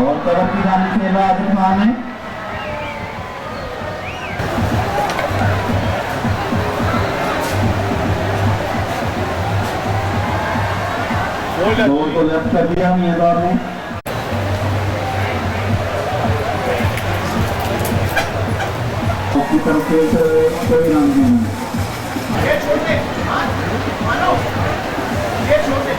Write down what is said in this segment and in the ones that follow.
और तरफ की जाने से राजस्थान है दो को लेफ्ट कर दिया मियादार ने की तरफ से कोई रन नहीं ये छोटे मानो ये छोटे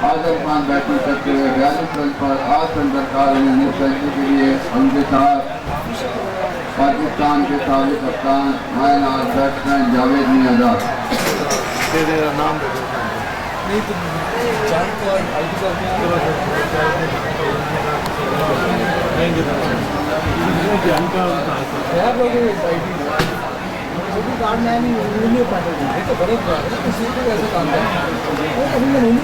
आजम खान बैटिंग करते हुए 42 रन पर 8 रन दरकार सेंचुरी के लिए उनके साथ पाकिस्तान के साबिक कप्तान मैन और बैट्समैन जावेद मियादार नाम कार्ड नहीं पाएगा तो बड़े किसी को ऐसा काम है वो कभी नहीं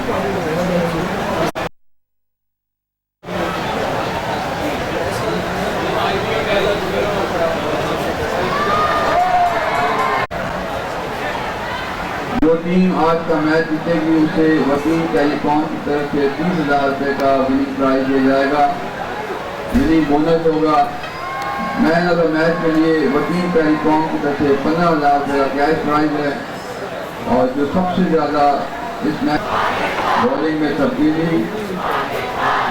जो टीम आज का मैच जीतेगी उसे वकील टेलीकॉम की तरफ से 30,000 रुपये का विनिंग प्राइज दिया जाएगा। विनिंग बोनस होगा। मैन ऑफ द मैच के लिए वकील टेलीकॉम की तरफ से 15,000 रुपये का कैश प्राइज है। और जो सबसे ज़्यादा इस मैच बॉलिंग में तब्दीली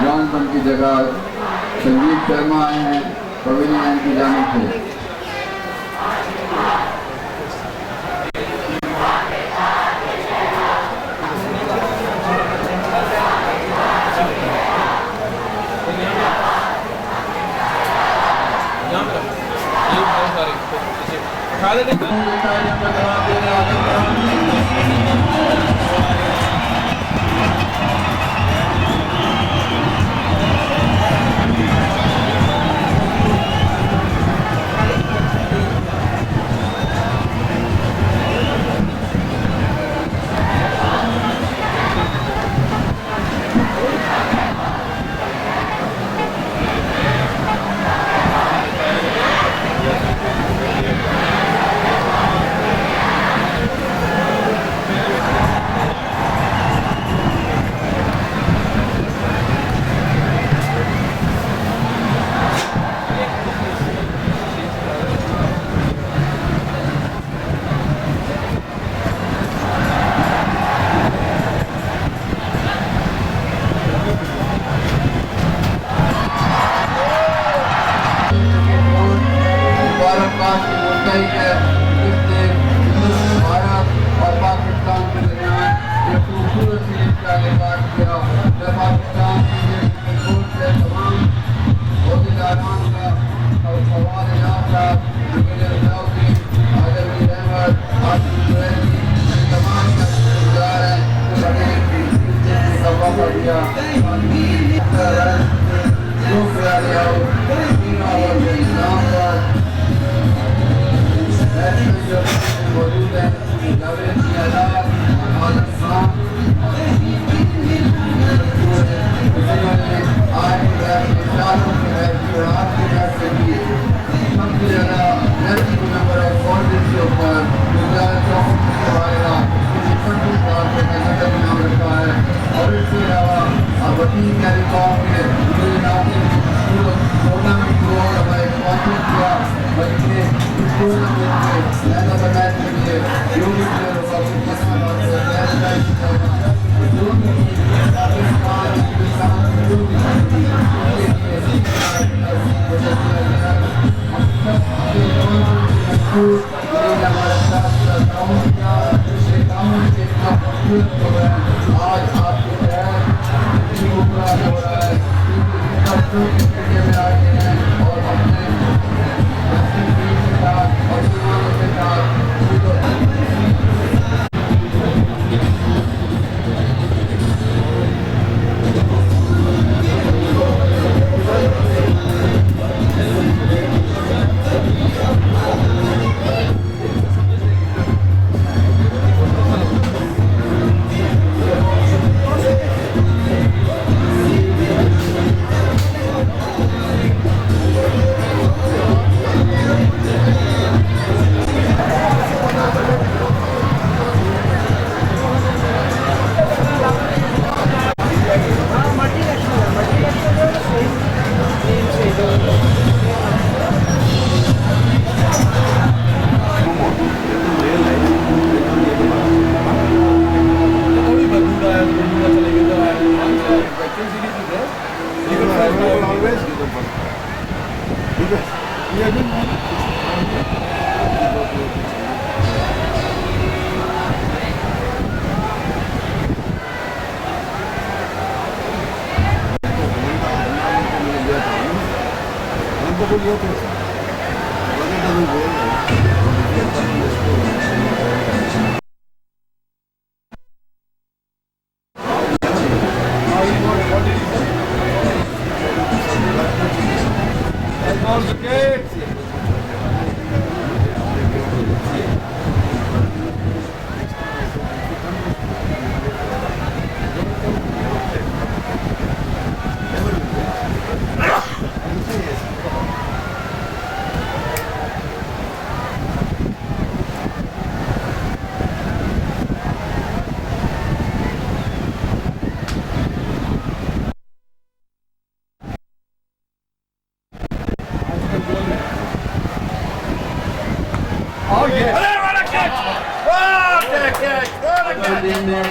जॉनसन की जगह संजीव शर्मा आए हैं पवेलियन की जानिब से।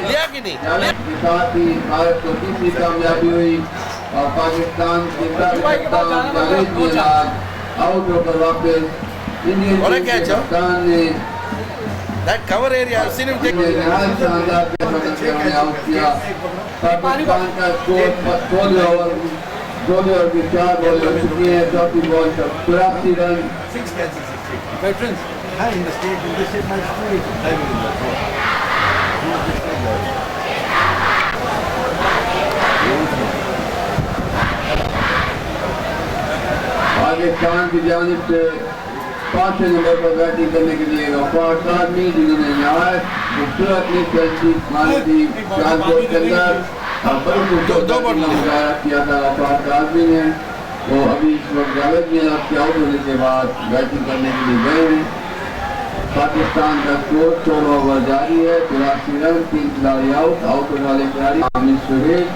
लिया कि नहीं? साथ ही भारत को तीसरी कामयाबी हुई और पाकिस्तान की आउट होकर वापस इंडियन कप्तान ने That cover area, I've seen him take. शानदार आउट किया। पाकिस्तान का स्कोर 16 ओवर 4 बॉल हो चुकी है। चौथी बॉल पर 83 run. 6 catches, 6 veterans. In the state, my school is diving in that water. Pakistan की जानिब से 5वें नंबर पर बैटिंग करने के लिए गफ्फार आदमी जिन्होंने यहाँ खूबसूरत ने सेंचुरी मारी थी 4 बॉल के अंदर और बड़ी खूबसूरत मुजाहरा किया था गफ्फार आदमी ने। वो अभी इस वक्त जावेद मियां के आउट होने के बाद बैटिंग करने के लिए गए हैं। पाकिस्तान का स्कोर 16 ओवर जारी है। 83 रन 3 खिलाड़ी आउट होने वाले खिलाड़ी आमिर सुहेल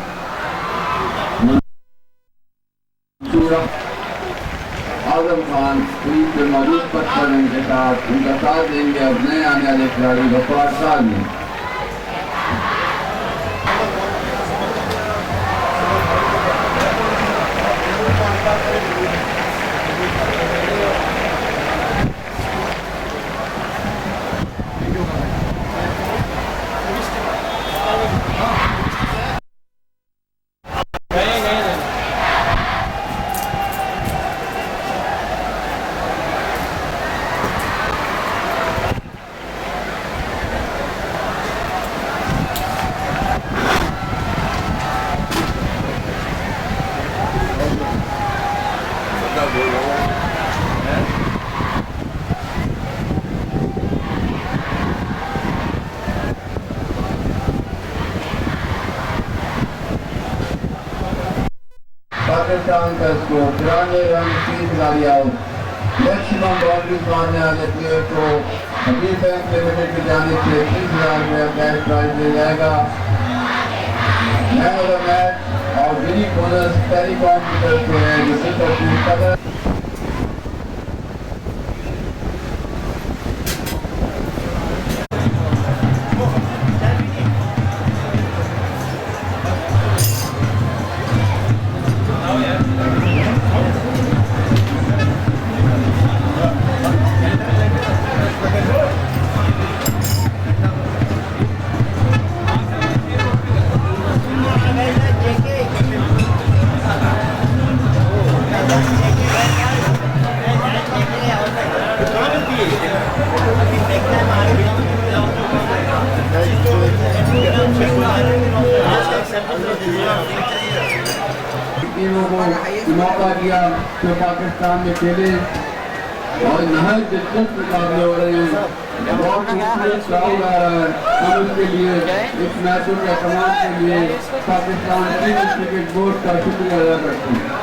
आजम खान क्रीज पे मौजूद 55 रन के साथ उनका साथ देंगे अब नए आने वाले खिलाड़ी गफ्फार साहब। पाकिस्तान का स्कोर 93 रन 3 खिलाड़ी आउट। मैक्सिमम बाउंड्री मारने वाले प्लेयर को हबीब बैंक लिमिटेड की जानिब से 30,000 रुपया कैश प्राइज दिया जाएगा। मैन ऑफ द मैच और विनिंग बोनस टेलीकॉम की तरफ से है जो सिर्फ मौका दिया जो पाकिस्तान में खेले और नहायत दिलचस्प मुकाबले हो रहे हैं। बहुत खूबसूरत क्राउड आ रहा है। हम उसके लिए इस मैचों के तमाम के लिए पाकिस्तान क्रिकेट बोर्ड का शुक्रिया अदा करते हैं।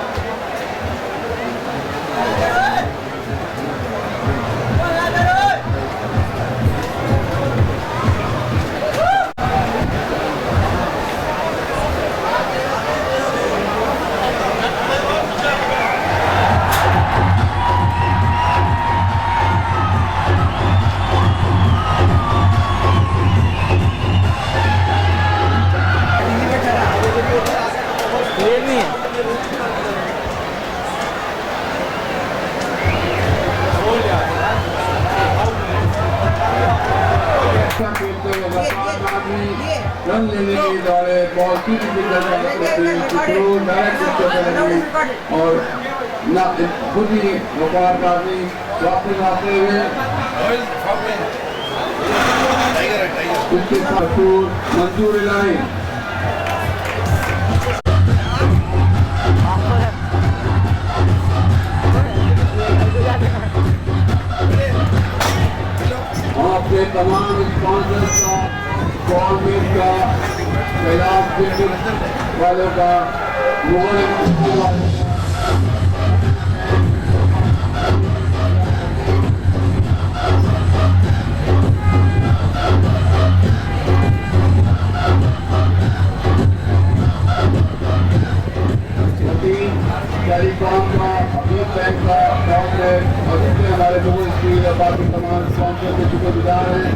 रन लेने के दौड़े बॉल की और ना खुद ही वकार का आदमी वापस आते हुए उसके साथ मंजूर इलाही आपके तमाम स्पॉन्सर्स का गवर्नमेंट का कैलाश क्रिकेट वालों का मुगल टेलीकॉम का अमीर बैंक का कॉर्पोरेट और जितने हमारे लोगों की बाकी तमाम स्पॉन्सर के शुक्रगुजार हैं।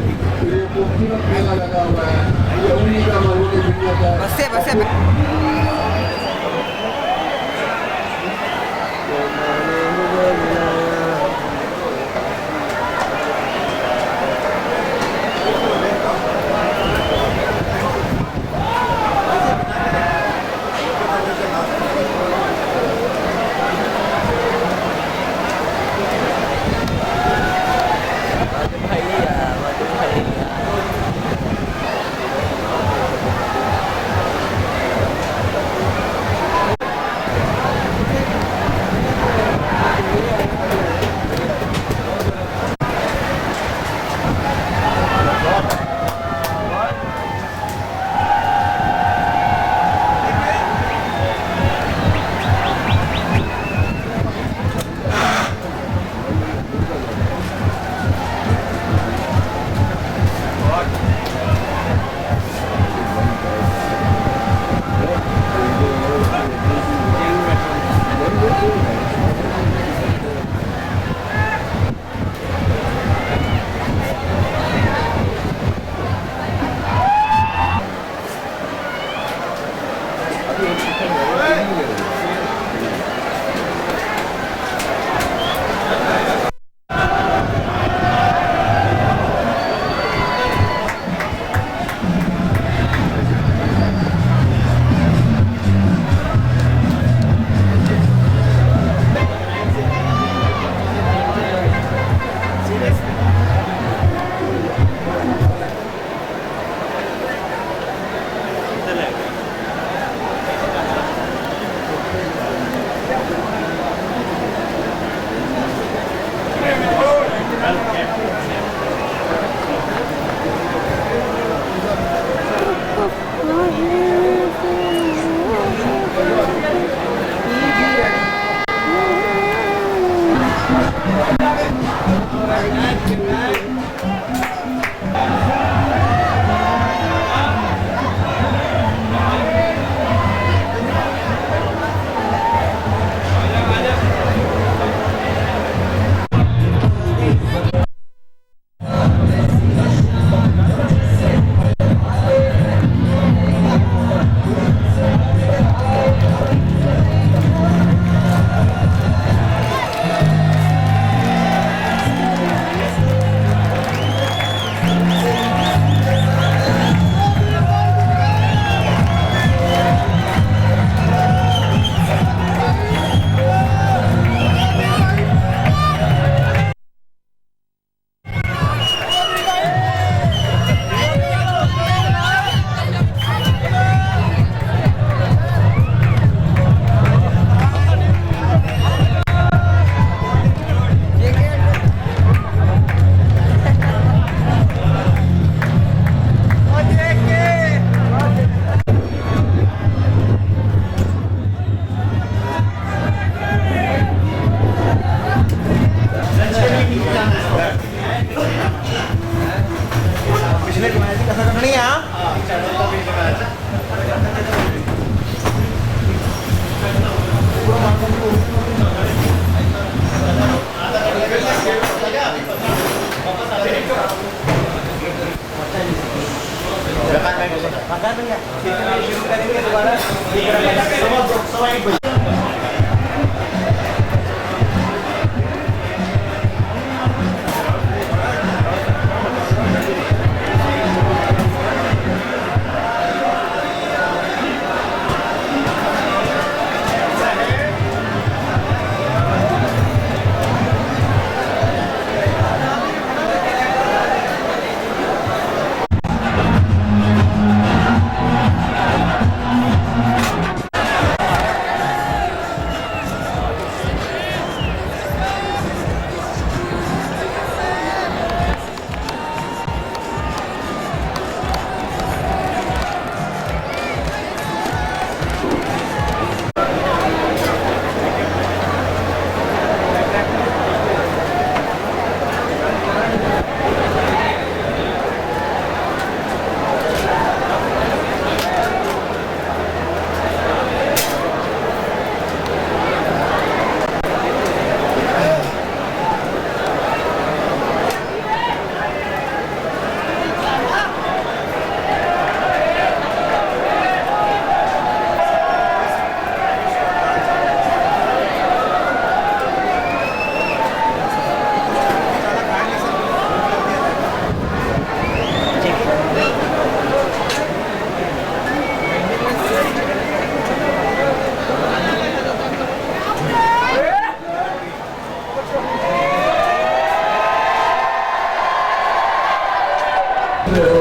ये खूबसूरत मेला लगा हुआ है, ये उन्हीं का मजबूत दुनिया का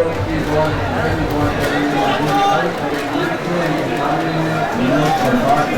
उसकी बॉल पहली बॉल करेंगे विनोद प्रभात।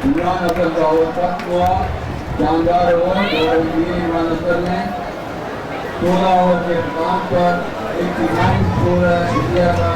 इमरान अफजल का ओवर फर्स्ट हुआ, शानदार ओवर और इमरान अफजल ने 16 ओवर के काम पर 89 स्कोर है इंडिया का।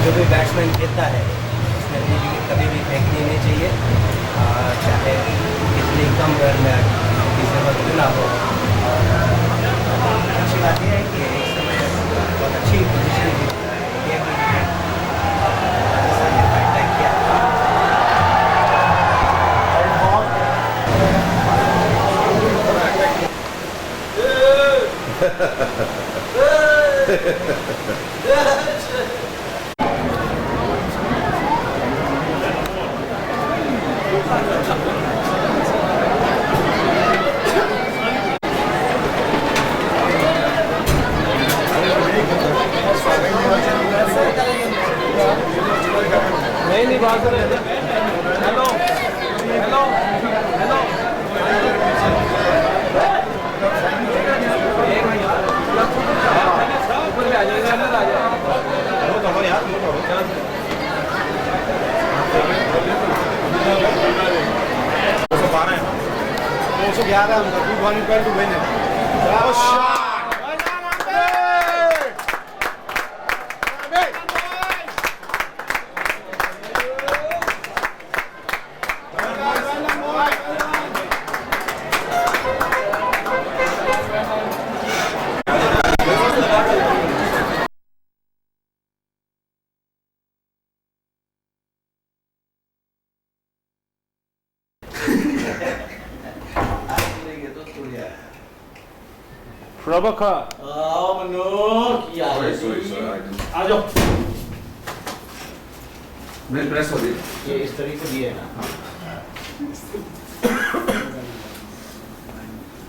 जो भी बैट्समैन खेलता है उसने कभी भी फेंकनी नहीं चाहिए, चाहे कितनी कम रन में किसी वक्त ना हो। और अच्छी बात यह है कि इस समय बहुत अच्छी पोजीशन की नहीं बात कर रहे थे। हेलो हेलो हेलो ऊपर भी आ जाएगा अंदर आ जाएगा। Prabhakar. आ जाओ. प्रेस हो गई. ये इस तरीके से दिए ना.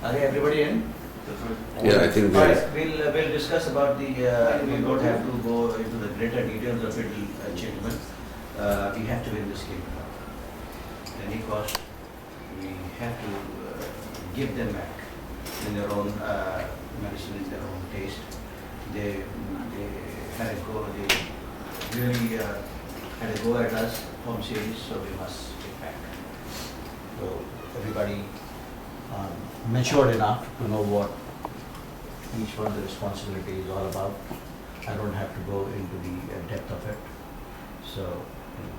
Are everybody in? Yeah, I think All right, we'll discuss about the. We don't have to go into the greater details of it, gentlemen. We have to win this game. At any cost, we have to give them back in their own medicine, in their own taste. They had a go. They really had a go at us home series, so we must get back. So everybody matured enough to know what each one's responsibility is all about. I don't have to go into the depth of it. So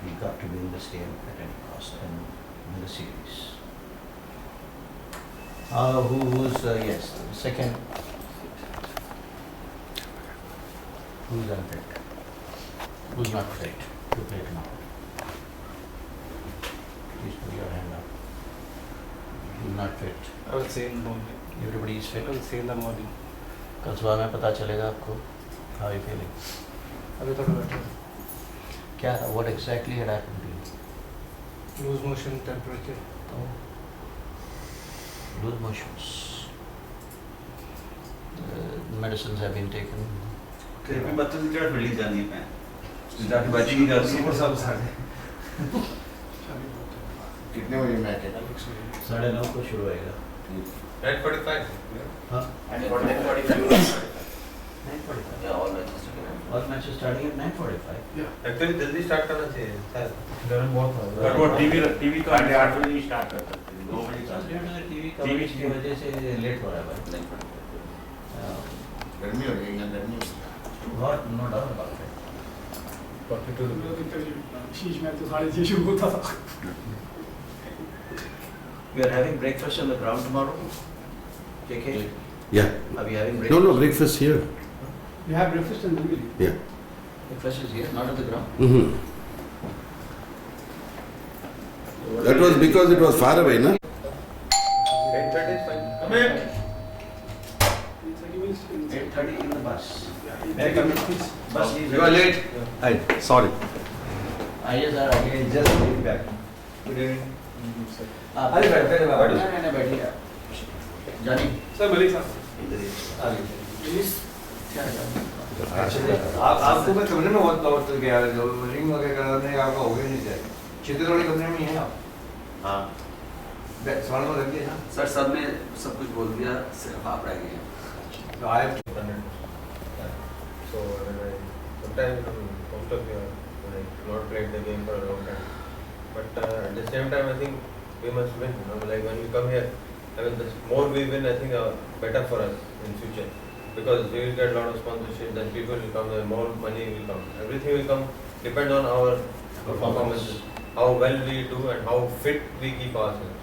we got to win this game at any cost and win the series. Who's yes, the second. Who's unfit? Who's not fit to play tomorrow? Please put your hand up. Who's not fit? I will say in the morning. Everybody is I fit. will say in the morning. कल सुबह में पता चलेगा आपको. How are you feeling? अभी थोड़ा better. क्या? What exactly had happened to you? Lose motion, temperature. Oh. Loose motions. Medicines have been taken. Therapy बच्चों से क्या फील्डिंग करनी है मैं जाके बैटिंग ही करनी है सब सारे कितने बजे मैच है? 9:30 को शुरू होएगा. 9:45. हाँ. 9:45. 9:45. Yeah, all matches together. All matches starting at 9:45. Actually जल्दी स्टार्ट करना चाहिए सर. गर्म बहुत हो But वो टीवी का 8:30 बजे ही स्टार्ट करते हैं 2 बजे स्टार्ट. टीवी कवरेज की वजह से लेट हो रहा है भाई. गर्मी हो रही है गर्मी. बहुत नो डाउट अबाउट इट. 42. शीश में तो 6:30 शुरू होता था. We are having breakfast on the ground tomorrow. KK, Yeah. are we having No, breakfast? no, breakfast here. We have breakfast in Nagari. Yeah. Breakfast is here, not on the ground. Mm-hmm. That was because it was far away, na? 8:30 is fine. Come here. 8:30 in the bus. Hey, come here. Bus leaves. You are late. Hi, sorry. Yes, sir. I just came back. Good evening. आप अरे बैठते हैं बाबा। नहीं बैठिए. जानी. Sir Malik साहब. इधर ही. Please. क्या है? आपको मैं कमरे में बहुत लौट गया जो रिंग वगैरह करने आपका हो गया नहीं जाए चित्र वाले कमरे में ही है आप. हाँ सवाल में रख दिया ना. सर सब ने सब कुछ बोल दिया सिर्फ आप रह गए हैं. तो आए So sometimes most of you not played the game for a long time, but at the same time I think we must win. Like when we come here, I mean the more we win, I think better for us in future because we will get a lot of sponsorship. Then people will come, then more money will come. Everything will come depends on our performances, how well we do and how fit we keep ourselves.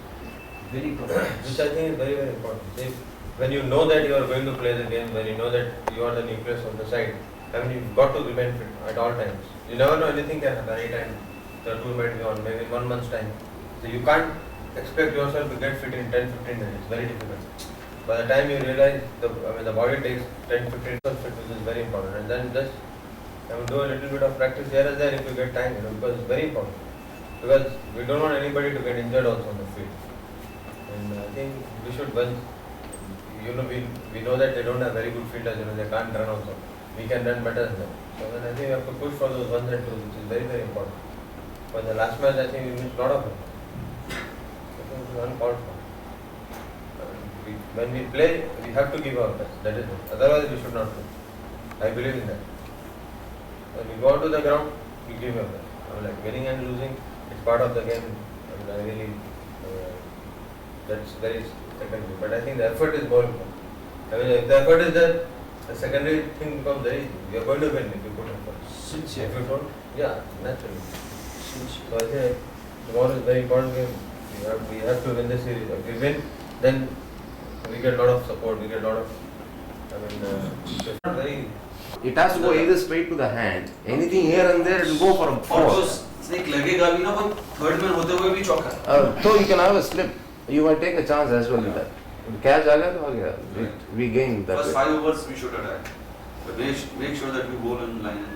Very good. Which I think is very very important. When you know that you are going to play the game, when you know that you are the nucleus of the side, I mean you've got to remain fit at all times. You never know, anything can happen anytime. The tournament is on, maybe in 1 month's time. So you can't expect yourself to get fit in 10-15 days. It's very difficult. By the time you realize, the body takes 10-15 days fit, which is very important. And then just do a little bit of practice here and there if you get time, because it's very important. Because we don't want anybody to get injured also on the field. And I think we should, we know that they don't have very good fielders, they can't run also. We can run better than them. So then I think we have to push for those 1s and 2s, which is very very important. But the last match I think we missed a lot of it. I think it was uncalled for. When we play, we have to give our best. That is it. Otherwise we should not play. I believe in that. When we go out to the ground, we give our best. Like winning and losing, it's part of the game. I really, that's very secondary. But I think the effort is more important. If the effort is there, the secondary thing becomes very easy. You are going to win if you put effort. Sincere. If you don't, yeah, naturally. So I think tomorrow is a very important game We have to win the series. If we win, then we get a lot of support. We get a lot of. It's not very. It has to go either straight to the hand. Anything here and there, it will go for a और four. जो snake लगेगा भी ना वो third man होते हुए भी चौका. So you can have a slip. You might take a chance as well with that. Catch आ गया तो आ गया. We gain that. First way. 5 overs we should attack. But make sure that we bowl in line and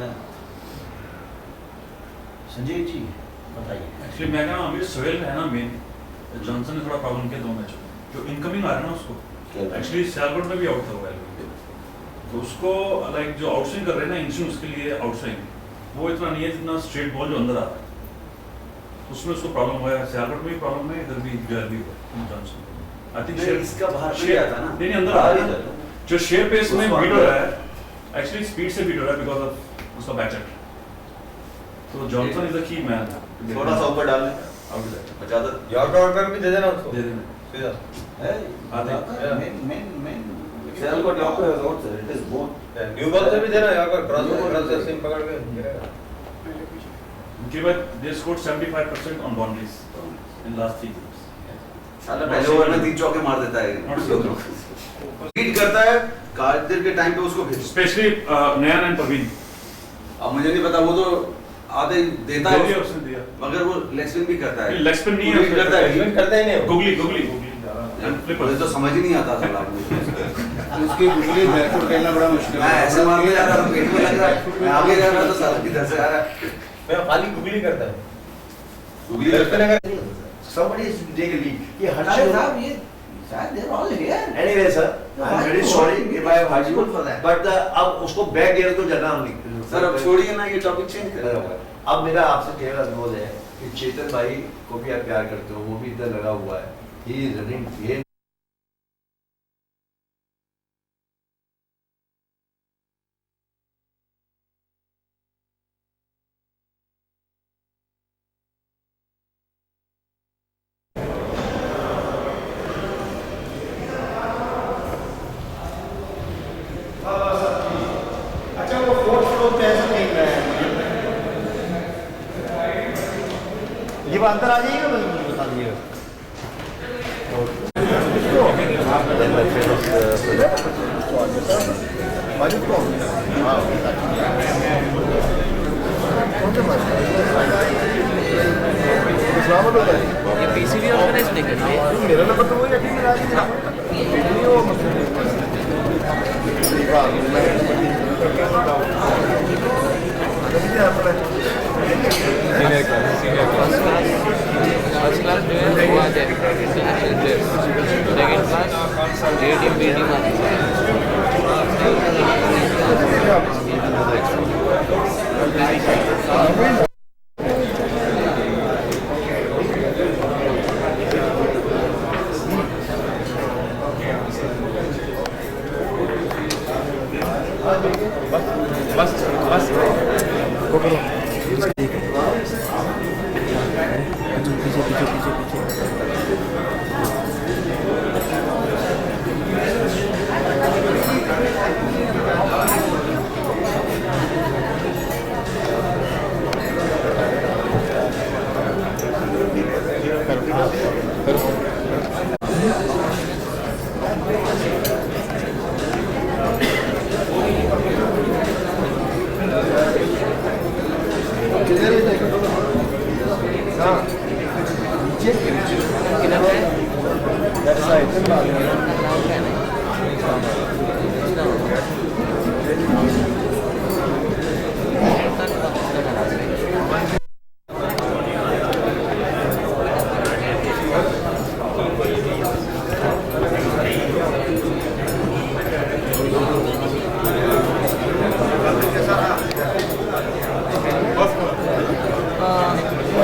then. Sanjay ji बताइए. Actually मैं कह रहा हूँ अभी सोहेल है ना मेन, जॉनसन ने थोड़ा प्रॉब्लम किया 2 मैचों में. जो इनकमिंग आ रहा है ना उसको एक्चुअली सियालकोट में भी आउट था वो, तो उसको लाइक जो आउटस्विंग कर रहे हैं ना इंस्टिंग उसके लिए आउटस्विंग वो इतना नहीं है जितना स्ट्रेट बॉल जो अंदर आता है उसमें उसको प्रॉब्लम हुआ है. सियालकोट में भी प्रॉब्लम है, इधर भी जो भी हुआ जॉनसन. आई थिंक इसका बाहर भी आता ना. नहीं अंदर आ रहा है जो शेयर पेस में बीट हो रहा है, एक्चुअली स्पीड से बीट हो रहा है बिकॉज ऑफ उसका बैचअप. तो Johnson is the key man. थोड़ा सा ऊपर डाल ले आउट हो जाएगा. ज्यादा यॉर्कर भी दे देना उसको. दे देना सीधा. आते हैं. मेन सेल को ड्रॉप कर दो. It is both. New ball से भी देना यॉर्कर क्रॉस से सिम पकड़ के गिरेगा. उनके बाद they scored 75% on boundaries in last 3 games. साला पहले ओवर में 3 चौके मार देता है. लीड करता है कार्तिक के टाइम पे उसको भेज. Specially Nayan and Parveen. अब मुझे नहीं पता, वो तो आधे देता दिया है उसने दिया. मगर वो लेग स्पिन भी करता है. लेग स्पिन नहीं है, Lead करता है. Lead करता ही नहीं. गुगली मुझे तो समझ ही नहीं आता साला. उसकी गुगली बैकफुट खेलना बड़ा मुश्किल मैं ऐसे मारने जा रहा हूँ, पेट में लग रहा है, मैं आगे जा रहा तो साला किधर से आ रहा है. मैं खाली गुगली करता है. गुगली करता है. somebody is take a lead. ये हर अरे चीज साहब ये शायद they are all here. anyway sir I am very sorry if I have hurt you for that. but अब उसको बैक गियर तो जाना नहीं. सर अब छोड़िए ना, ये टॉपिक चेंज करें. अब मेरा आपसे केवल अनुरोध है कि चेतन भाई को भी आप प्यार करते हो, वो भी इधर लगा हुआ है. He is running. ये अच्छा वो 4th फ्लोर पे ऐसा नहीं है. ये वो अंदर आ जाइएगा, मुझे बता दीजिएगा. ये पीसीबी ऑर्गेनाइज नहीं करते. मेरा नंबर तो वही अभी मिला दिया. वो फर्स्ट क्लास जो है वो आ जाएगा international players. Second class A team B team आती है.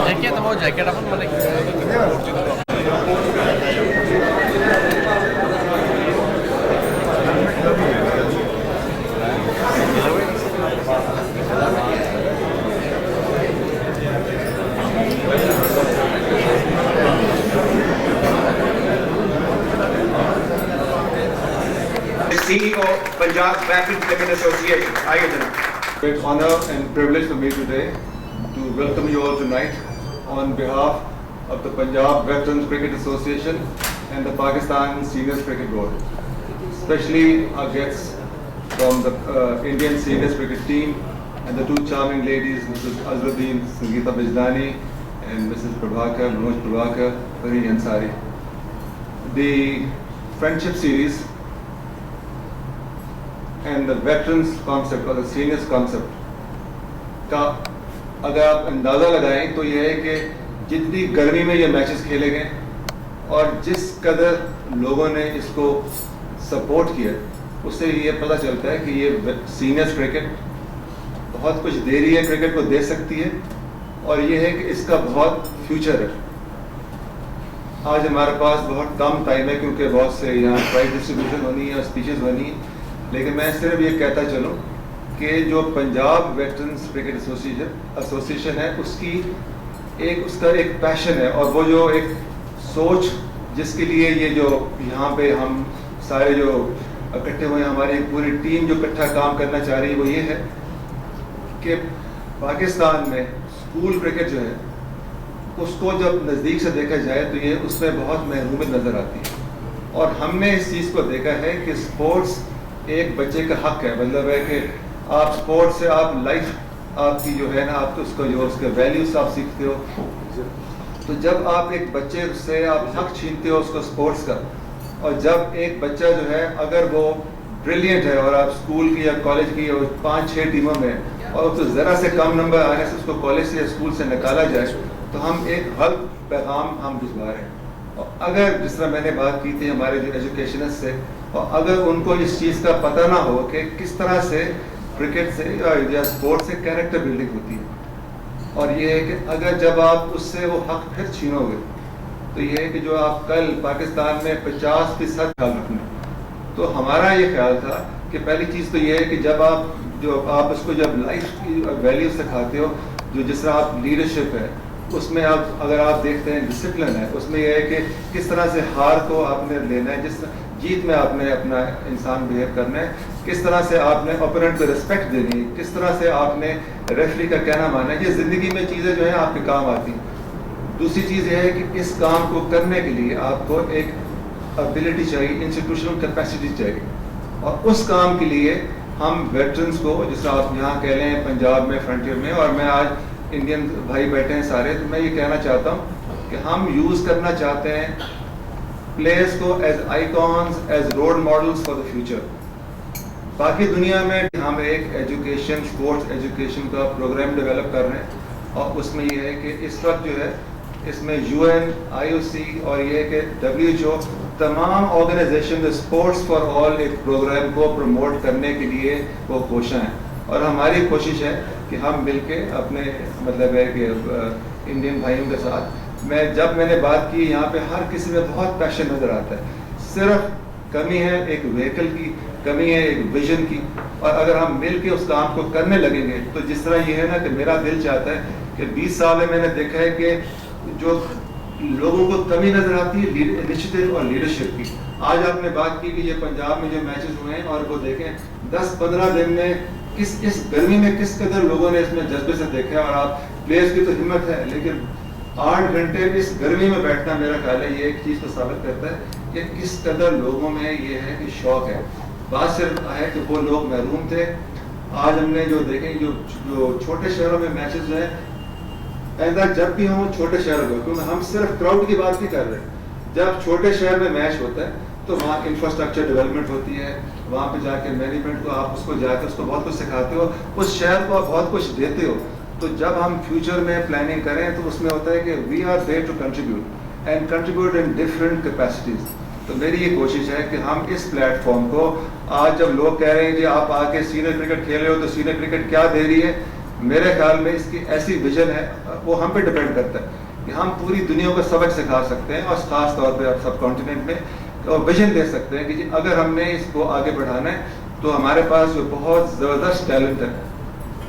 जैकेट वो जैकेट अपन मला CEO Punjab Rapid Cricket Association. Great honor and privilege for me today to welcome you all tonight on behalf of the Punjab Veterans Cricket Association and the Pakistan Seniors Cricket Board. Especially our guests from the Indian Seniors Cricket team and the two charming ladies, Mrs. Azruddin Sangeeta Bijlani and Mrs. Prabhakar, Manoj Prabhakar, Fareen Ansari. The Friendship Series and the Veterans concept or the Seniors concept का अगर आप अंदाज़ा लगाएं तो यह है कि जितनी गर्मी में ये मैचेस खेले गए और जिस कदर लोगों ने इसको सपोर्ट किया उससे ये पता चलता है कि ये सीनियर्स क्रिकेट बहुत कुछ दे रही है, क्रिकेट को दे सकती है और ये है कि इसका बहुत फ्यूचर है। आज हमारे पास बहुत कम टाइम है क्योंकि बहुत से यहाँ प्राइज डिस्ट्रीब्यूशन होनी है और स्पीचेस होनी है, लेकिन मैं सिर्फ ये कहता चलूँ कि जो पंजाब वेटरन्स क्रिकेट एसोसिएशन है उसका एक पैशन है और वो जो एक सोच जिसके लिए ये जो यहाँ पे हम सारे जो इकट्ठे हुए हैं, हमारी पूरी टीम जो इकट्ठा काम करना चाह रही है वो ये है कि पाकिस्तान में स्कूल क्रिकेट जो है उसको जब नज़दीक से देखा जाए तो ये उसमें बहुत महरूमियत नज़र आती है और हमने इस चीज़ को देखा है कि स्पोर्ट्स एक बच्चे का हक है। मतलब है कि आप स्पोर्ट्स से आप लाइफ आपकी जो है ना आप उसको जो उसके वैल्यूज आप सीखते हो, तो जब आप एक बच्चे से आप हक छीनते हो उसको स्पोर्ट्स का, और जब एक बच्चा जो है अगर वो ब्रिलियंट है और आप स्कूल की या कॉलेज की और 5-6 टीमों में और उसको ज़रा से कम नंबर आने से उसको कॉलेज से या स्कूल से निकाला जाए तो हम एक गलत पैगाम हम भिजवा रहे हैं। और अगर जिस तरह मैंने बात की थी हमारे जो एजुकेशनिस्ट से, और अगर उनको इस चीज़ का पता ना हो कि किस तरह से क्रिकेट से या स्पोर्ट से कैरेक्टर बिल्डिंग होती है, और ये है कि अगर जब आप उससे वो हक फिर छीनोगे तो ये है कि जो आप कल पाकिस्तान में 50% ख्याल रखना, तो हमारा ये ख्याल था कि पहली चीज़ तो ये है कि जब आप उसको जब लाइफ की वैल्यू सिखाते हो, जो जिस तरह आप लीडरशिप है उसमें आप अगर आप देखते हैं डिसिप्लिन है, उसमें यह है कि किस तरह से हार को आपने लेना है, जिस जीत में आपने अपना इंसान बिहेव करना है, किस तरह से आपने ओपोनेंट को रिस्पेक्ट देनी है, किस तरह से आपने रेफरी का कहना मानना है। ये ज़िंदगी में चीज़ें जो है आपके काम आती हैं। दूसरी चीज़ यह है कि इस काम को करने के लिए आपको एक एबिलिटी चाहिए, इंस्टीट्यूशनल कैपेसिटी चाहिए, और उस काम के लिए हम वेटरन्स को, जिस आप यहाँ कह लें पंजाब में फ्रंटियर में, और मैं आज इंडियन भाई बैठे हैं सारे, तो मैं ये कहना चाहता हूँ कि हम यूज़ करना चाहते हैं प्लेयर्स को as icons, as role models for the future. बाकी दुनिया में हम एक एजुकेशन, स्पोर्ट्स एजुकेशन का प्रोग्राम डेवलप कर रहे हैं, और उसमें ये है कि इस वक्त जो है इसमें UN, IOC और ये कि WHO तमाम ऑर्गेनाइजेशन स्पोर्ट्स फॉर ऑल एक प्रोग्राम को प्रमोट करने के लिए वो कोशिश हैं, और हमारी कोशिश है कि हम मिलके अपने मतलब है कि इंडियन भाइयों के साथ, जब मैंने बात की यहाँ पे हर किसी में बहुत पैशन नज़र आता है, सिर्फ कमी है एक व्हीकल की, कमी है एक विजन की, और अगर हम मिल के उस काम को करने लगेंगे तो जिस तरह ये है ना कि मेरा दिल चाहता है कि 20 साल में मैंने देखा है कि जो लोगों को कमी नज़र आती है इनिशिएटिव और लीडरशिप की। आज आपने बात की कि ये पंजाब में जो मैचेस हुए हैं और वो देखें 10-15 दिन में इस गर्मी में किस कदर लोगों ने इसमें जज्बे से देखा, और आप प्लेयर्स की तो हिम्मत है, लेकिन 8 घंटे इस गर्मी में बैठना मेरा ख्याल है ये एक चीज़ को साबित करता है कि किस कदर लोगों में ये है कि शौक है। बात सिर्फ है कि वो लोग महरूम थे। आज हमने जो देखें जो छोटे शहरों में मैचेस जो है, ऐसा जब भी हम छोटे शहर में, क्योंकि हम सिर्फ क्राउड की बात नहीं कर रहे, जब छोटे शहर में मैच होता है तो वहाँ इंफ्रास्ट्रक्चर डेवलपमेंट होती है, वहाँ पे जाके मैनेजमेंट को आप उसको जाके उसको बहुत कुछ सिखाते हो, उस शहर को आप बहुत कुछ देते हो। तो जब हम फ्यूचर में प्लानिंग करें तो उसमें होता है कि we are there to contribute and contribute in different capacities. तो मेरी ये कोशिश है कि हम इस प्लेटफॉर्म को, आज जब लोग कह रहे हैं कि आप आके सीनियर क्रिकेट खेल रहे हो तो सीनियर क्रिकेट क्या दे रही है, मेरे ख्याल में इसकी ऐसी विजन है, वो हम पे डिपेंड करता है कि हम पूरी दुनिया को सबक सिखा सकते हैं, और ख़ास तौर पे आप सब कॉन्टिनेंट में और विजन दे सकते हैं कि अगर हमने इसको आगे बढ़ाना है तो हमारे पास जो बहुत ज़बरदस्त टैलेंट है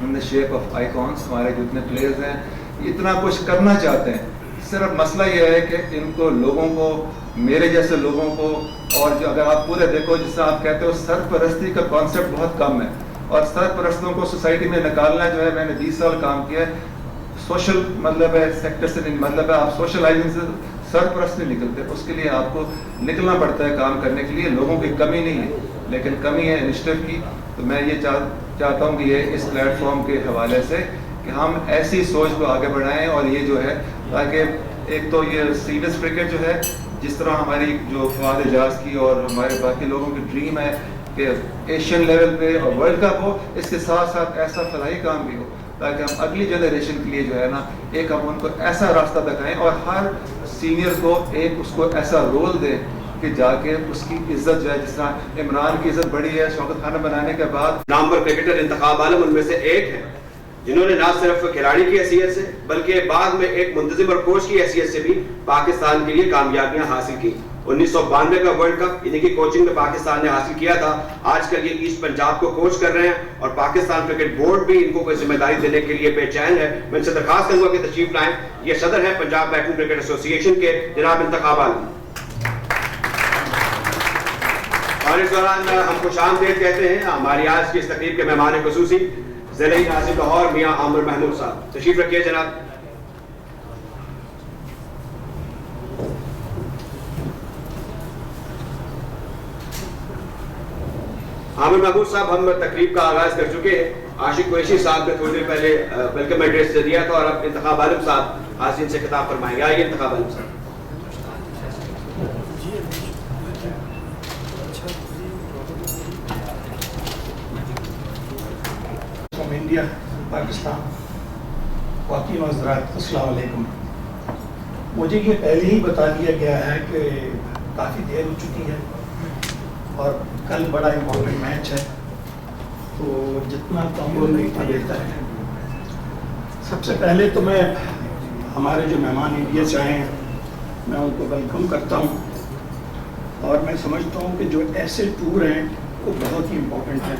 in the shape of icons, हमारे जितने प्लेयर्स हैं इतना कुछ करना चाहते हैं। सिर्फ मसला ये है कि इनको लोगों को, मेरे जैसे लोगों को, और जो अगर आप पूरे देखो जिससे आप कहते हो सरपरस्ती का कॉन्सेप्ट बहुत कम है, और सरपरस्तों को सोसाइटी में निकालना जो है, मैंने 20 साल काम किया है, सोशल मतलब है सेक्टर से नहीं, मतलब है आप सोशलाइजिंग से सरपरस्त नहीं निकलते, उसके लिए आपको निकलना पड़ता है काम करने के लिए। लोगों की कमी नहीं है, लेकिन कमी है इनिशिएटिव की। तो मैं ये चाहता हूँ कि ये इस प्लेटफॉर्म के हवाले से कि हम ऐसी सोच को आगे बढ़ाएं, और ये जो है ताकि एक तो ये सीरीज क्रिकेट जो है, जिस तरह हमारी जो फवाद एजाज की और हमारे बाकी लोगों की ड्रीम है कि एशियन लेवल पे और वर्ल्ड कप हो, इसके साथ साथ ऐसा फलाही काम भी हो ताकि हम अगली जनरेशन के लिए जो है ना एक हम उनको ऐसा रास्ता दिखाएं, और हर सीनियर को एक उसको ऐसा रोल दें कि जाके उसकी इज्जत जो है, जिस तरह इमरान की इज्जत बढ़ी है शौकत खाना बनाने के बाद। नामवर क्रिकेटर इंतखाब आलम उनमें से एक है जिन्होंने ना सिर्फ खिलाड़ी की हैसियत से बल्कि बाद में एक मुंतजिम और कोच की हैसियत से भी पाकिस्तान के लिए कामयाबियां हासिल की। 1992 का वर्ल्ड कप इन्हीं की कोचिंग में पाकिस्तान ने हासिल किया था। आजकल ये ईस्ट पंजाब को कोच कर रहे हैं और पाकिस्तान क्रिकेट बोर्ड भी इनको कोई जिम्मेदारी देने के लिए बेचैन है। मैं इनसे दरखास्त करूंगा कि तशरीफ लाएं। ये सदर है पंजाब बैटिंग क्रिकेट एसोसिएशन के, जनाब इंतखाब आलम। और इस दौरान हम खुश आमदीद कहते हैं हमारी आज की इस तकरीब के मेहमान खुसूसी ज़िले नाज़िम लाहौर मियां आमिर महमूद साहब। तशरीफ रखिए जनाब। आमिर महमूद साहब, हम तकरीब का आगाज कर चुके हैं। आशिक कुरैशी साहब ने थोड़ी देर पहले वेलकम एड्रेस दिया था और अब इंतखाब आलम साहब हाज़रीन से खिताब फरमाएंगे। आइए इंतखाब आलम साहब। इंडिया पाकिस्तान वाक़ई हज़रात अस्सलाम वालेकुम। मुझे ये पहले ही बता दिया गया है कि काफ़ी देर हो चुकी है और कल बड़ा इम्पोर्टेंट मैच है, तो जितना कम बोल नहीं था बेहतर है। सबसे पहले तो मैं हमारे जो मेहमान इंडिया से आए हैं मैं उनको वेलकम करता हूँ और मैं समझता हूँ कि जो ऐसे टूर हैं वो बहुत ही इम्पोर्टेंट है।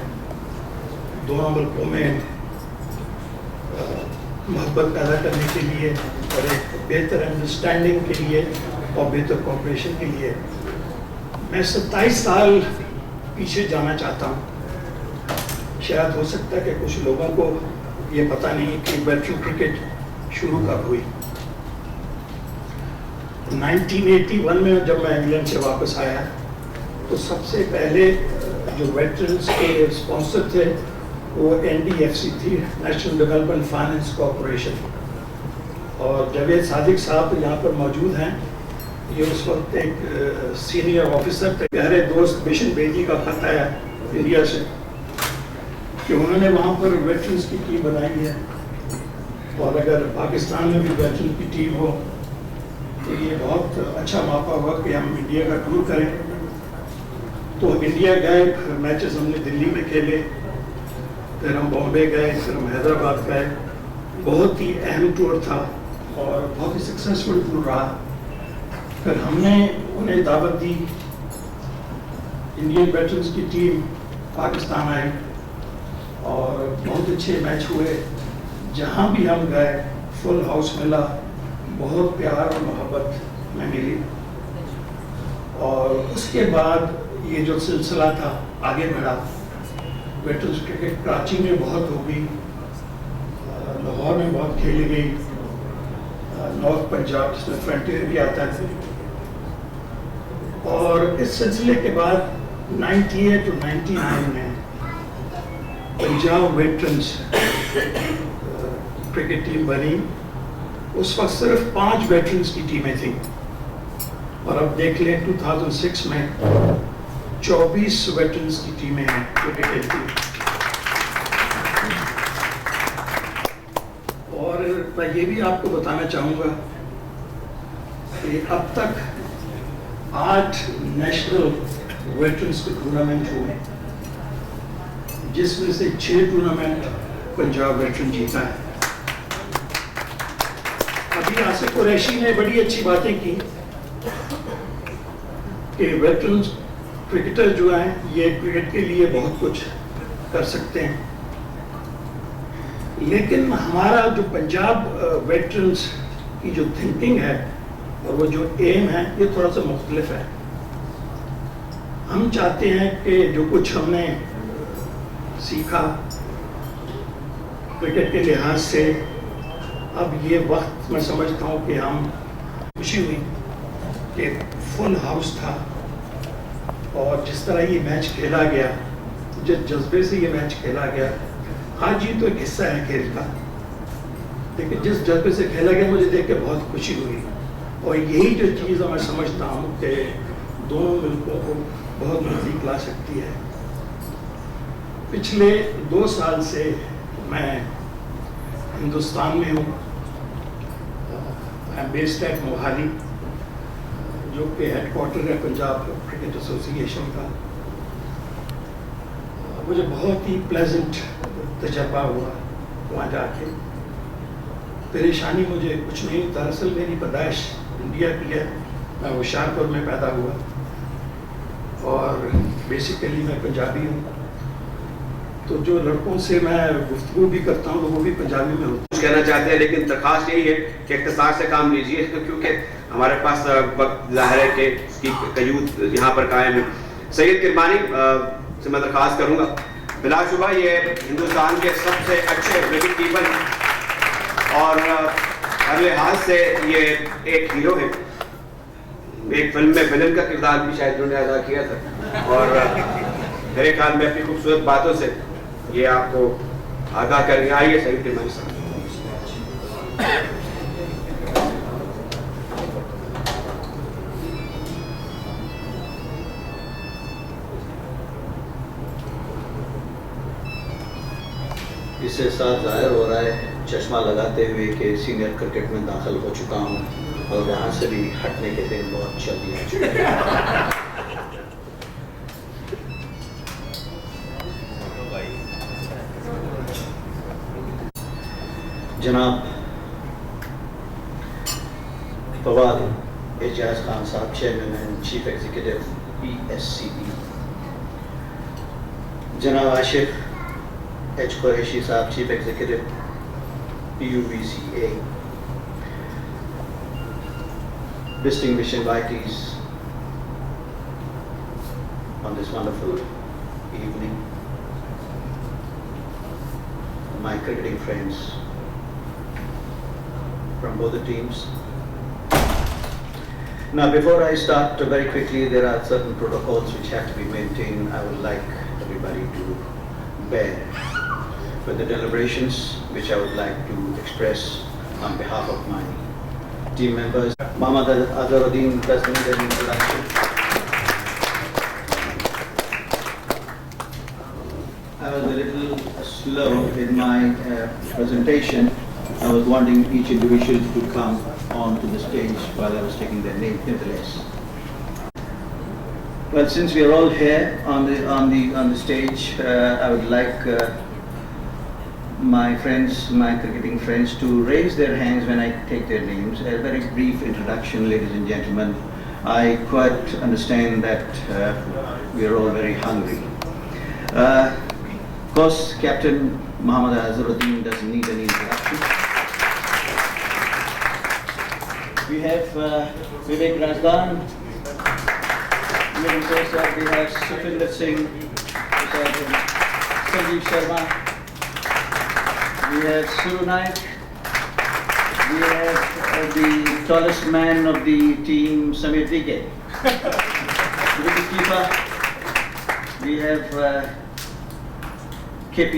दोनों मुल्कों में मोहब्बत पैदा करने के लिए और एक बेहतर अंडरस्टैंडिंग के लिए और बेहतर कोऑपरेशन के लिए। मैं 27 साल पीछे जाना चाहता हूँ। शायद हो सकता है कि कुछ लोगों को ये पता नहीं कि वेटरन क्रिकेट शुरू कब हुई। 1981 में जब मैं इंग्लैंड से वापस आया तो सबसे पहले जो वेटरन्स के स्पॉन्सर थे वो NDFC थी, नेशनल डेवलपमेंट फाइनेंस कॉरपोरेशन। और जावेद सादिक साहब यहाँ पर मौजूद हैं। ये उस वक्त एक सीनियर ऑफिसर थे। प्यारे दोस्त बिशन बेदी का खत आया इंडिया से कि उन्होंने वहाँ पर वेटरन्स की टीम बनाई है और अगर पाकिस्तान में भी वेटरन की टीम हो तो ये बहुत अच्छा मौका हुआ कि हम इंडिया का टूर करें। तो इंडिया गए, मैचेस हमने दिल्ली में खेले, फिर हम बॉम्बे गए, फिर हम हैदराबाद गए। बहुत ही अहम टूर था और बहुत ही सक्सेसफुल टूर रहा। फिर हमने उन्हें दावत दी, इंडियन वेटरन्स की टीम पाकिस्तान आई और बहुत अच्छे मैच हुए। जहाँ भी हम गए फुल हाउस मिला, बहुत प्यार और मोहब्बत में मिली। और उसके बाद ये जो सिलसिला था आगे बढ़ा। वेटरन्स क्रिकेट कराची में बहुत हो गई, लाहौर में बहुत खेली गई, नॉर्थ पंजाब जिसमें फ्रंटियर भी आता है। और इस सिलसिले के बाद 98 to 99 में पंजाब वेटरन्स क्रिकेट टीम बनी। उस वक्त सिर्फ 5 वेटरन्स की टीमें थी और अब देख लें 2006 में 24 वेटरन्स की टीमें हैं क्रिकेट खेलती हैं। और मैं ये भी आपको बताना चाहूँगा कि अब तक 8 नेशनल वेटरन्स के टूर्नामेंट हुए, जिसमें से 6 टूर्नामेंट पंजाब वेटरन जीता है। अभी आसिफ कुरैशी ने बड़ी अच्छी बातें की कि वेटरन्स क्रिकेटर जो हैं ये क्रिकेट के लिए बहुत कुछ कर सकते हैं, लेकिन हमारा जो पंजाब वेटरन्स की जो थिंकिंग है और वो जो एम है ये थोड़ा सा मुख्तलिफ है। हम चाहते हैं कि जो कुछ हमने सीखा क्रिकेट के लिहाज से अब ये वक्त मैं समझता हूँ कि हम खुशी हुई कि फुल हाउस था और जिस तरह ये मैच खेला गया, जिस जज्बे से ये मैच खेला गया, हार जीत तो एक हिस्सा है खेल का, लेकिन जिस जज्बे से खेला गया मुझे देख के बहुत खुशी हुई। और यही जो चीज़ मैं समझता हूँ कि दोनों मुल्कों को बहुत नज़दीक ला सकती है। पिछले 2 साल से मैं हिंदुस्तान में हूँ, I am based eight Mohali, जो कि हेडक्वार्टर है पंजाब क्रिकेट एसोसिएशन का। मुझे बहुत ही प्लेजेंट तजर्बा हुआ वहाँ जाके। परेशानी मुझे कुछ नहीं, दरअसल मेरी पैदाइश इंडिया की है, मैं होशियारपुर में पैदा हुआ और बेसिकली मैं पंजाबी हूँ। तो जो लड़कों से मैं गुफ्तगू भी करता हूँ तो वो भी पंजाबी में होती है। कुछ कहना चाहते हैं, लेकिन दरखास्त यही है कि इख्तिसार से काम लीजिए, क्योंकि हमारे पास वक्त ज़ाहिर है कि इसकी कयूद यहाँ पर कायम है। सैयद किरमानी से मैं दरखास्त करूँगा, बिलाशुबा ये हिंदुस्तान के सबसे अच्छे विकेट कीपर हैं और हर लिहाज से ये एक हीरो है। एक फिल्म में विलन का किरदार भी शायद उन्होंने अदा किया था और मेरे ख्याल में अपनी खूबसूरत बातों से ये आपको आगाह करने आई है। सैयद किरमानी साहब। इससे साथ जाहिर हो रहा है चश्मा लगाते हुए कि सीनियर क्रिकेट में दाखिल हो चुका हूँ और यहाँ से भी हटने के दिन बहुत जल्दी आ चुके हैं। जनाब फवाद एजाज खान साहब, chairman and chief executive PSCB, जनाब आशिफ H कुरैशी साहब, chief executive PUBCA, distinguished invitees on this wonderful evening, my cricketing friends from both the teams. Now, before I start, very quickly, there are certain protocols which have to be maintained. I would like everybody to bear with the deliberations which I would like to express on behalf of my team members. Mohammad Azharuddin does need an introduction. I was a little slow in my presentation. I was wanting each individual to come onto the stage while I was taking their name. Nevertheless, well, since we are all here on the stage, I would like my friends, my cricketing friends, to raise their hands when I take their names. A very brief introduction, ladies and gentlemen. I quite understand that we are all very hungry. Of course, Captain Mohammad Azharuddin doesn't need any introduction. We have Vivek Razdan. We have Sukhvinder Singh, Sanjeev Sharma. We have Suru Naik. We have the tallest man of the team, Samir Dike. Wicketkeeper. We have KP.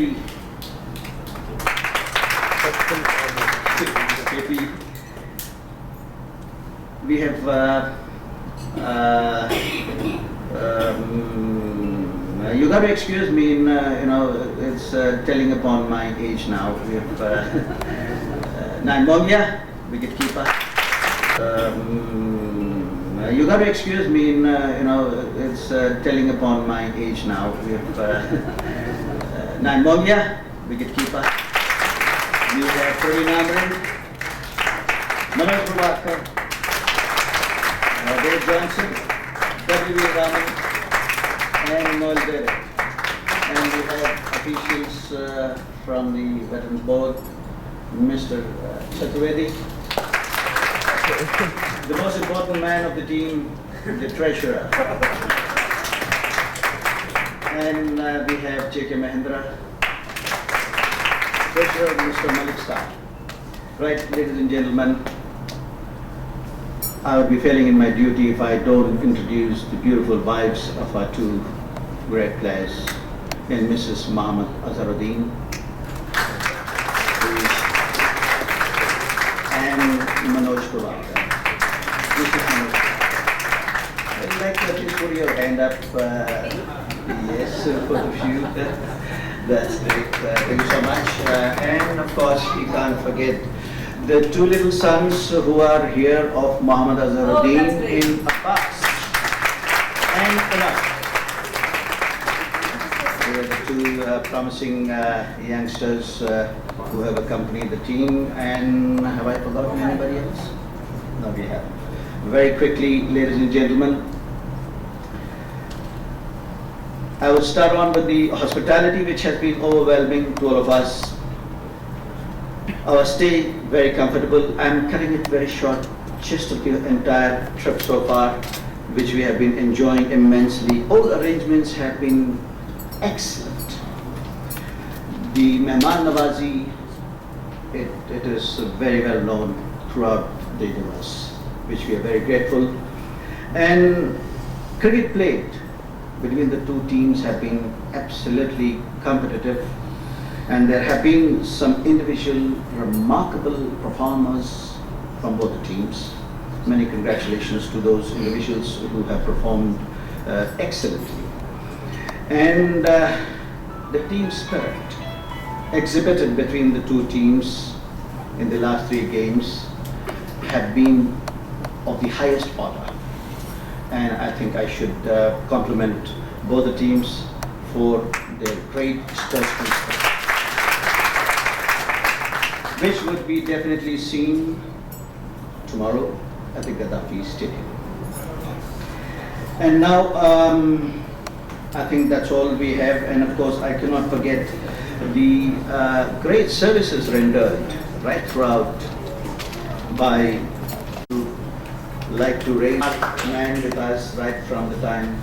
We have you got to excuse me in, it's telling upon my age now. We have Naim Mongia, wicketkeeper. You got to excuse me in, it's telling upon my age now. We have Naim Mongia, wicketkeeper. We have Praveen Amrin, Manoj Prabhakar, Dave Johnson, W.V. Raman, and Noel Berry. And we have officials from the Veterans Board, Mr. Chaturvedi. The most important man of the team, the treasurer. And we have J.K. Mahendra, treasurer Mr. Malik Star. Right, ladies and gentlemen, I would be failing in my duty if I don't introduce the beautiful wives of our two great players, and Mrs. Mohammad Azharuddin and Manoj Purwakar. Mrs. Manoj, I'd like to please put your hand up. Yes, both of you. That's great. Thank you so much. And of course, we can't forget the two little sons who are here of Mohammad Azharuddin in Abbas and Enough. They are the two promising youngsters who have accompanied the team. And have I forgotten anybody else? No, we haven't. Very quickly, ladies and gentlemen, I will start on with the hospitality which has been overwhelming to all of us. Our stay very comfortable. I'm cutting it very short, just of the entire trip so far, which we have been enjoying immensely. All arrangements have been excellent. The Mehman Nawazi, it is very well known throughout the universe, which we are very grateful. And cricket played between the two teams have been absolutely competitive, and there have been some individual remarkable performers from both the teams. Many congratulations to those individuals who have performed excellently. And the team spirit exhibited between the two teams in the last 3 games have been of the highest order. And I think I should compliment both the teams for their great sportsmanship, which would be definitely seen tomorrow at the Gaddafi Stadium. And now, I think that's all we have. And of course, I cannot forget the great services rendered right throughout by like to raise man with us right from the time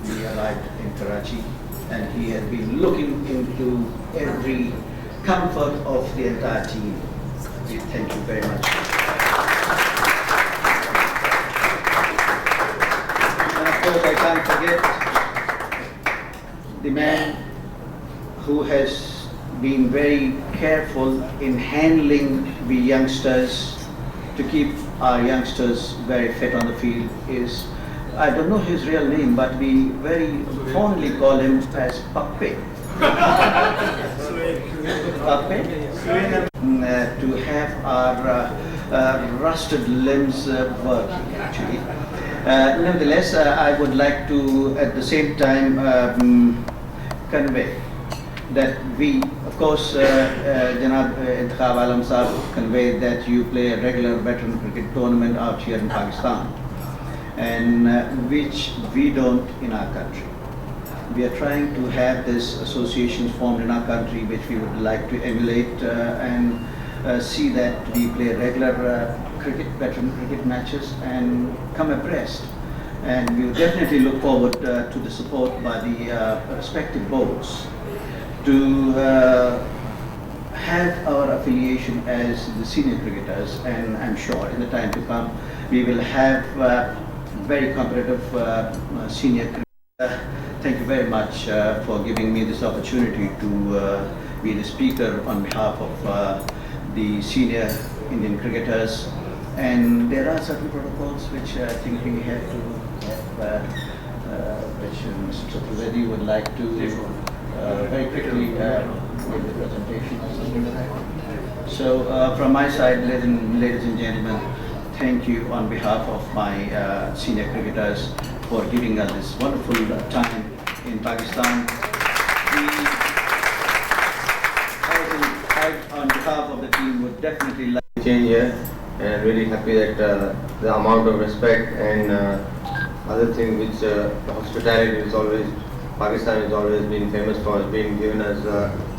we arrived in Karachi, and he has been looking into every comfort of the entire team. We thank you very much. And of course, I can't forget the man who has been very careful in handling the youngsters to keep our youngsters very fit on the field. Is, I don't know his real name, but we very fondly call him as Pappe. Pappe? To have our rusted limbs working actually. Nevertheless, I would like to at the same time convey that we, of course, Janab Intikhab Alam Saab conveyed that you play a regular veteran cricket tournament out here in Pakistan, and which we don't in our country. We are trying to have this associations formed in our country, which we would like to emulate and see that we play regular veteran cricket matches and come abreast. And we will definitely look forward to the support by the respective boards to have our affiliation as the senior cricketers, and I'm sure in the time to come we will have very competitive senior cricketers. Thank you very much for giving me this opportunity to be the speaker on behalf of the senior Indian cricketers. And there are certain protocols which I think we have to have, which Mr. Chaturvedi would like to very quickly give the presentation or something like that. So from my side, ladies and gentlemen, thank you on behalf of my senior cricketers for giving us this wonderful time in Pakistan. I, on behalf of the team, would definitely like to change here, and really happy that the amount of respect and other thing which hospitality is always, Pakistan has always been famous for, has been given us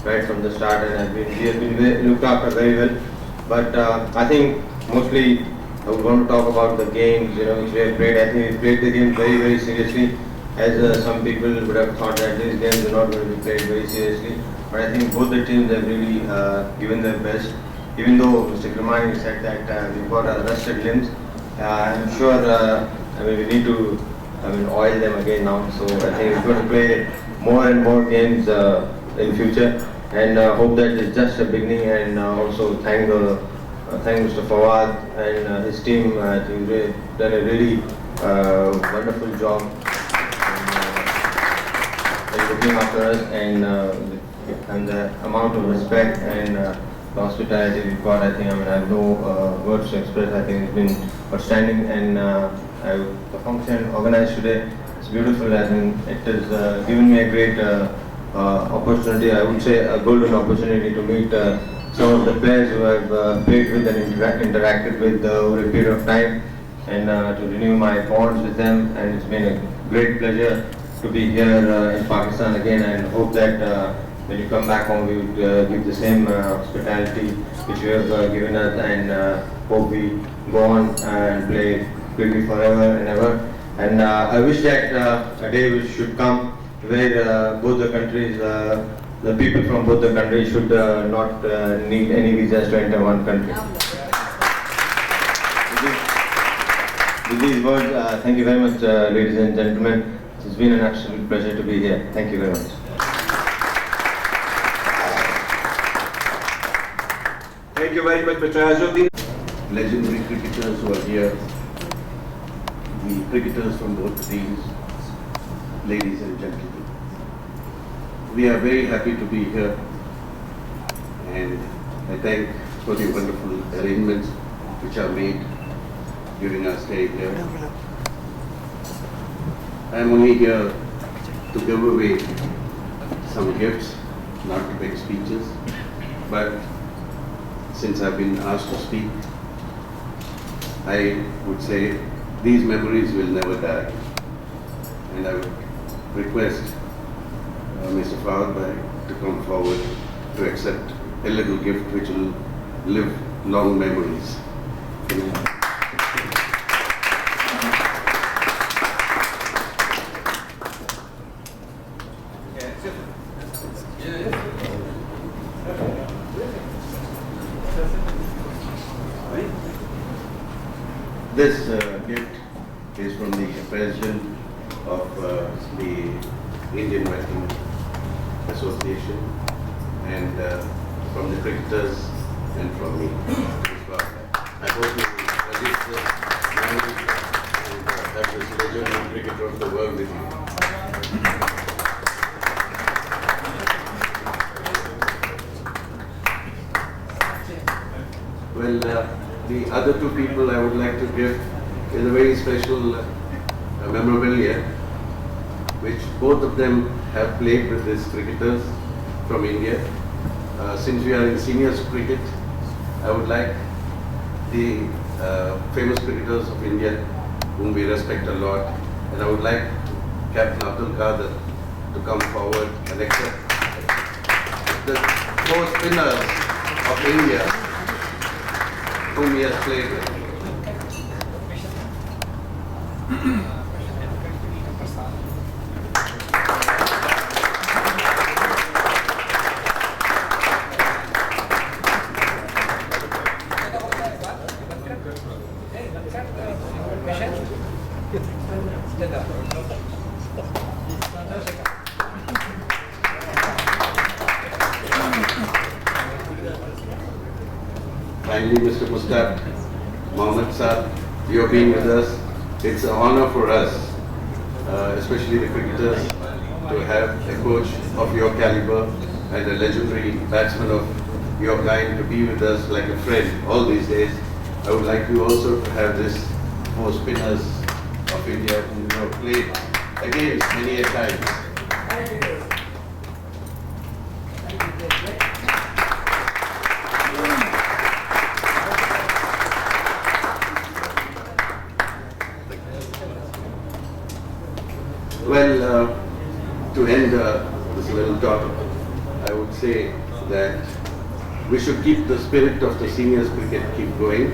right from the start, and we have been looked after very well. But I think mostly I would want to talk about the games, which we have played. I think we played the game very, very seriously, as some people would have thought that these games are not going to be played very seriously. But I think both the teams have really given their best, even though Mr. Grimani said that we've got rusted limbs, I'm sure we need to oil them again now. So I think we're going to play more and more games in future, and hope that it's just a beginning. And also thank Mr. Fawad and his team. I think they've done a really wonderful job in looking after us, and the amount of respect and the hospitality we've got. I think I have no words to express. I think it's been outstanding, and the function organized today is beautiful. I think it has given me a great opportunity. I would say a golden opportunity to meet some of the players who I've played with and interacted with over a period of time, and to renew my bonds with them. And it's been a great pleasure to be here in Pakistan again, and hope that when you come back home, we would give the same hospitality which you have given us, and hope we go on and play cricket forever and ever. And I wish that a day should come where both the countries, the people from both the countries should not need any visas to enter one country. With these words, thank you very much, ladies and gentlemen. It's been an absolute pleasure to be here. Thank you very much. Thank you very much, Mr. Azuddin. Legendary cricketers who are here, the cricketers from both teams, ladies and gentlemen. We are very happy to be here, and I thank for the wonderful arrangements which are made during our stay here. I am only here to give away some gifts, not to make speeches, but since I've been asked to speak, I would say these memories will never die. And I would request Mr. Fawad Bhai to come forward to accept a little gift which will live long memories. This gift is from the president of the Indian Wrestling Association, and from the cricketers and from me. I hope you will release this memory and have this legendary cricketer of the world with you. Well, the other two people I would like to give is a very special memorabilia, which both of them have played with these cricketers from India. Since we are in seniors cricket, I would like the famous cricketers of India, whom we respect a lot, and I would like Captain Abdul Qadir to come forward and accept the four spinners of India whom he has played with. Finally, Mr. Mustaq Mohammed Saab, you have been with us. It's an honor for us, especially the cricketers, to have a coach of your caliber and a legendary batsman of your kind to be with us like a friend all these days. I would like you also to have this four spinners of India whom you have played against many a times. Well, to end this little talk, I would say that we should keep the spirit of the seniors cricket keep going,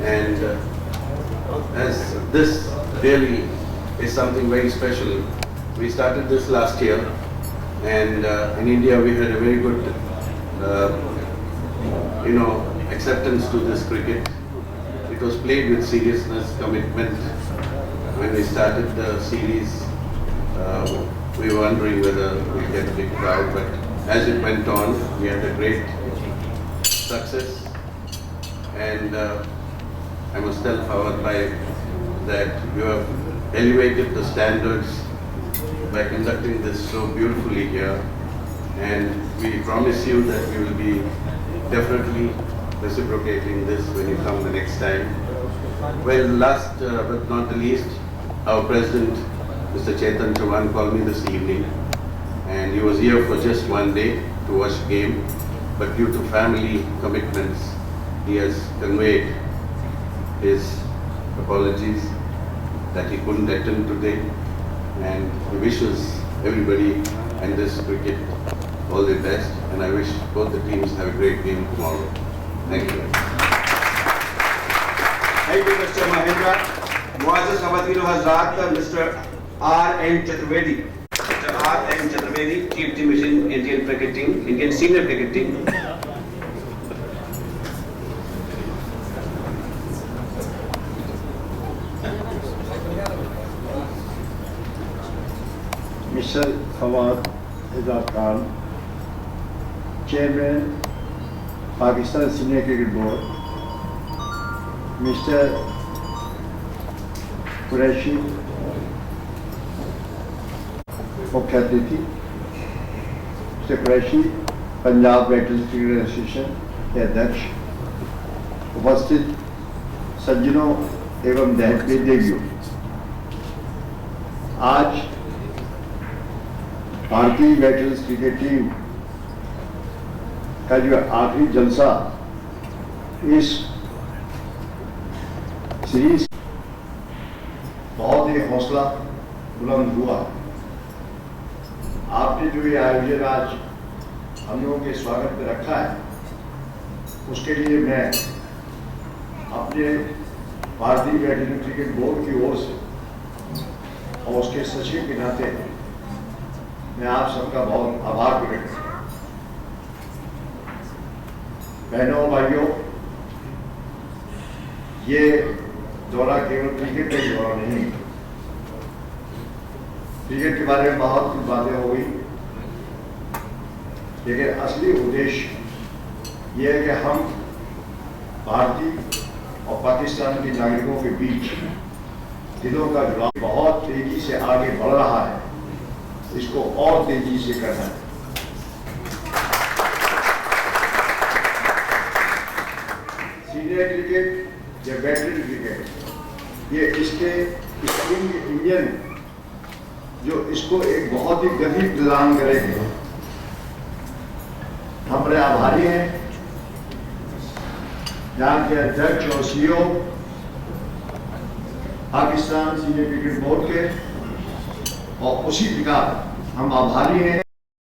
and as this really is something very special. We started this last year, and in India we had a very good acceptance to this cricket. It was played with seriousness, commitment. When we started the series, we were wondering whether we'd get a big crowd, but as it went on, we had a great success. And I must tell Fawad Bhai that you have elevated the standards by conducting this so beautifully here. And we promise you that we will be definitely reciprocating this when you come the next time. Well, last but not the least, our President, Mr. Chetan Chauhan, called me this evening, and he was here for just one day to watch the game, but due to family commitments, he has conveyed his apologies that he couldn't attend today, and he wishes everybody and this cricket all the best, and I wish both the teams have a great game tomorrow. Thank you. Thank you, Mr. Mahendra. Muazzaz Khawateen o Hazrat, Mr. R.N. Chaturvedi. Mr. R.N. Chaturvedi, Chief Team in Indian cricket team, Indian senior cricket team. Mr. Fawad Azad Khan, Chairman, Pakistan Senior Cricket Board, Mr. Qureshi, मुख्य अतिथि, Mr. Qureshi, Punjab veterans cricket association के अध्यक्ष, उपस्थित सज्जनों एवं देवियों, आज भारतीय वेटरन्स क्रिकेट टीम का जो आखिरी जलसा इस सीरीज बहुत ही हौसला बुलंद हुआ। आपने जो ये आयोजन आज हम लोगों के स्वागत में रखा है, उसके लिए मैं अपने भारतीय वेटरन्स क्रिकेट बोर्ड की ओर से और उसके सचिव के नाते मैं आप सबका बहुत आभार प्रकट करता हूं। बहनों भाइयों, ये दौरा केवल क्रिकेट का दौरा नहीं, क्रिकेट के बारे में बहुत कुछ बातें हो गई, लेकिन असली उद्देश्य ये है कि हम भारतीय और पाकिस्तान के नागरिकों के बीच दिलों का जुड़ाव बहुत तेजी से आगे बढ़ रहा है, इसको और तेजी से करना है। सीनियर क्रिकेट या वेटरन क्रिकेट, ये इसके स्प्रिंग इंजन जो इसको एक बहुत ही गति प्रदान करेंगे। हम बड़े आभारी हैं यहाँ के अध्यक्ष और CEO Pakistan senior cricket board के, और उसी प्रकार हम आभारी हैं